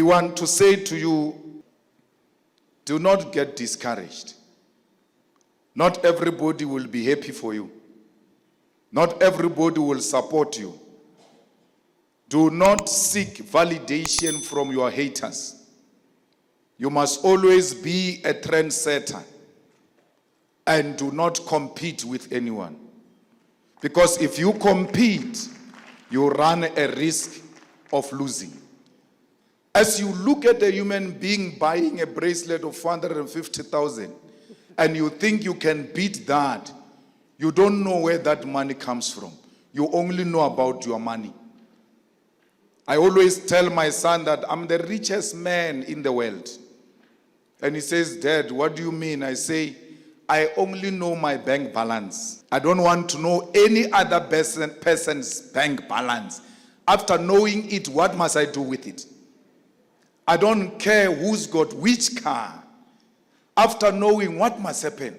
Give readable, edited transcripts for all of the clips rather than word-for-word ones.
want to say to you, do not get discouraged. Not everybody will be happy for you. Not everybody will support you. Do not seek validation from your haters. You must always be a trendsetter and do not compete with anyone. Because if you compete, you run a risk of losing. As you look at a human being buying a bracelet of 450,000 and you think you can beat that, you don't know where that money comes from. You only know about your money. I always tell my son that I'm the richest man in the world. And he says, Dad, what do you mean? I say, I only know my bank balance. I don't want to know any other person's bank balance. After knowing it, what must I do with it? I don't care who's got which car. After knowing what must happen,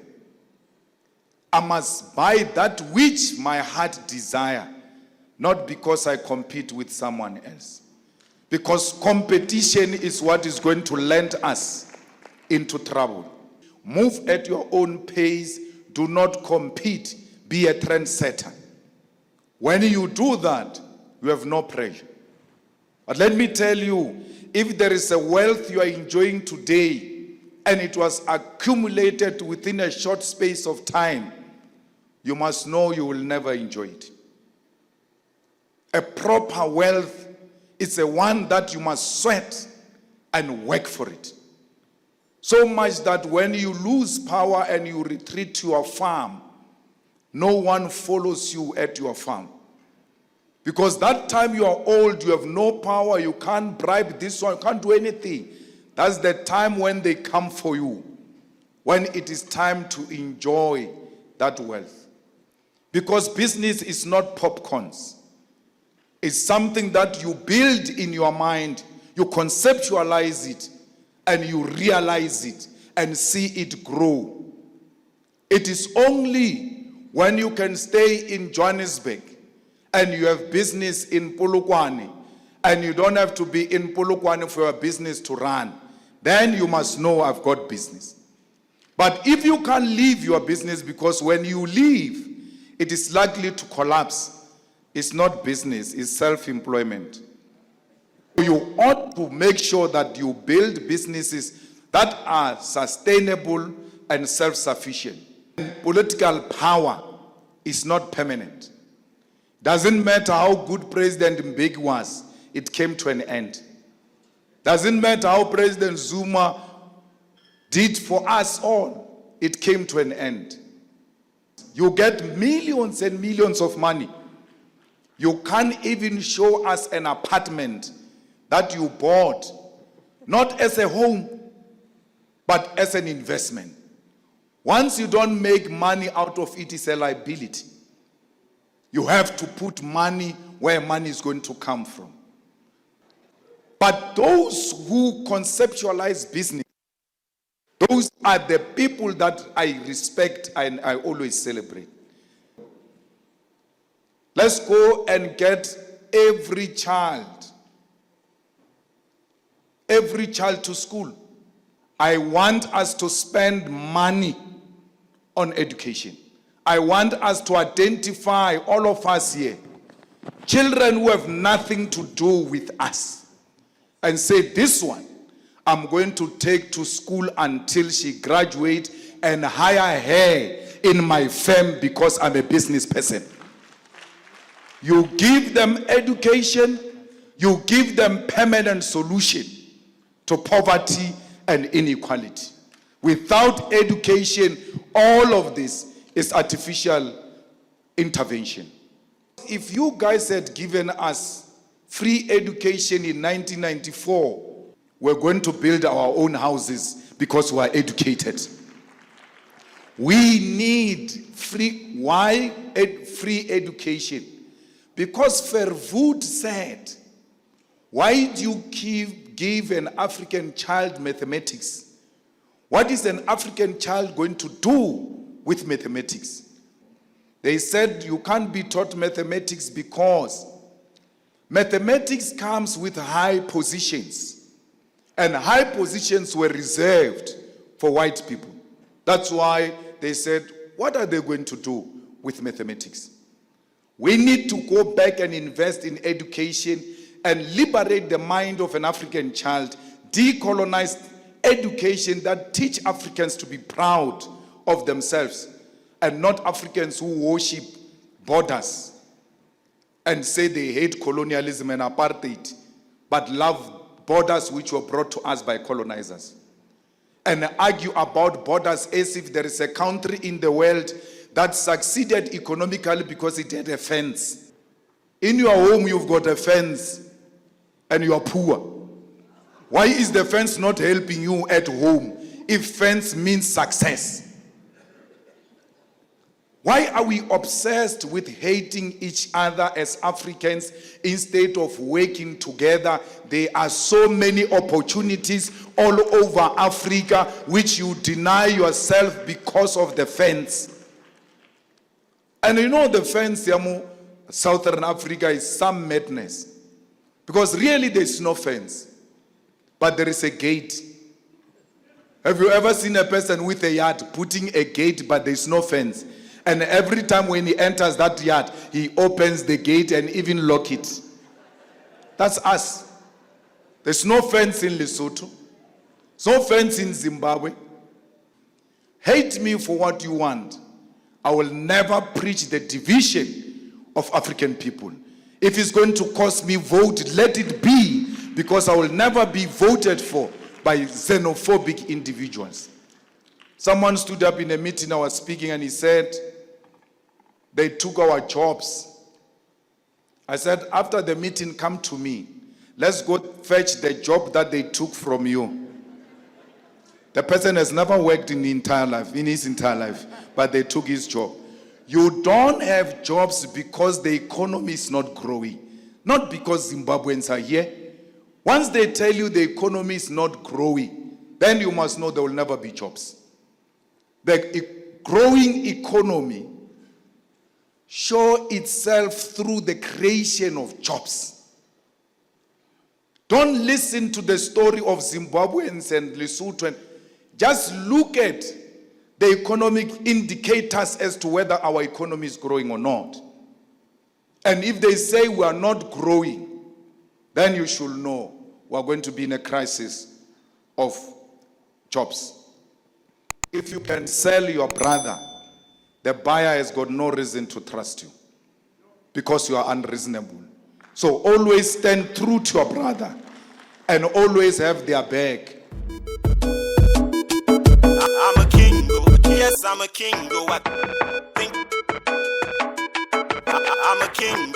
I must buy that which my heart desire, not because I compete with someone else. Because competition is what is going to land us into trouble. Move at your own pace. Do not compete. Be a trendsetter. When you do that, you have no pressure. But let me tell you, if there is a wealth you are enjoying today, and it was accumulated within a short space of time, you must know you will never enjoy it. A proper wealth is a one that you must sweat and work for it. So much that when you lose power and you retreat to your farm, no one follows you at your farm. Because that time you are old, you have no power, you can't bribe this one, you can't do anything. That's the time when they come for you, when it is time to enjoy that wealth. Because business is not popcorns. It's something that you build in your mind, you conceptualize it, and you realize it and see it grow. It is only when you can stay in Johannesburg and you have business in Polokwane and you don't have to be in Polokwane for your business to run, then you must know I've got business. But if you can't leave your business, because when you leave, it is likely to collapse. It's not business, it's self-employment. You ought to make sure that you build businesses that are sustainable and self-sufficient. Political power is not permanent. Doesn't matter how good President Mbeki was, it came to an end. Doesn't matter how President Zuma did for us all, it came to an end. You get millions and millions of money. You can't even show us an apartment that you bought, not as a home, but as an investment. Once you don't make money out of it, it's a liability. You have to put money where money is going to come from. But those who conceptualize business, those are the people that I respect and I always celebrate. Let's go and get every child to school. I want us to spend money on education. I want us to identify, all of us here, children who have nothing to do with us, and say, this one, I'm going to take to school until she graduates and hire her in my firm because I'm a business person. You give them education, you give them permanent solution to poverty and inequality. Without education, all of this is artificial intervention. If you guys had given us free education in 1994, we're going to build our own houses because we are educated. We need free. Why free education? Because Verwoerd said, why do you give an African child mathematics? What is an African child going to do with mathematics? They said you can't be taught mathematics because mathematics comes with high positions. And high positions were reserved for white people. That's why they said, what are they going to do with mathematics? We need to go back and invest in education and liberate the mind of an African child, decolonize education that teach Africans to be proud of themselves and not Africans who worship borders and say they hate colonialism and apartheid, but love borders which were brought to us by colonizers. And argue about borders as if there is a country in the world that succeeded economically because it had a fence. In your home, you've got a fence and you are poor. Why is the fence not helping you at home if fence means success? Why are we obsessed with hating each other as Africans instead of working together? There are so many opportunities all over Africa which you deny yourself because of the fence. And you know the fence, Southern Africa is some madness. Because really there is no fence, but there is a gate. Have you ever seen a person with a yard putting a gate but there is no fence? And every time when he enters that yard, he opens the gate and even lock it. That's us. There's no fence in Lesotho. There's no fence in Zimbabwe. Hate me for what you want. I will never preach the division of African people. If it's going to cost me vote, let it be, because I will never be voted for by xenophobic individuals. Someone stood up in a meeting I was speaking and he said, they took our jobs. I said, after the meeting, come to me. Let's go fetch the job that they took from you. The person has never worked in his entire life, but they took his job. You don't have jobs because the economy is not growing. Not because Zimbabweans are here. Once they tell you the economy is not growing, then you must know there will never be jobs. The growing economy shows itself through the creation of jobs. Don't listen to the story of Zimbabweans and Lesotho. Just look at the economic indicators as to whether our economy is growing or not. And if they say we are not growing, then you should know we are going to be in a crisis of jobs. If you can sell your brother, the buyer has got no reason to trust you because you are unreasonable. So always stand true to your brother and always have their back. I'm a king, yes, I'm a king, I think I'm a king,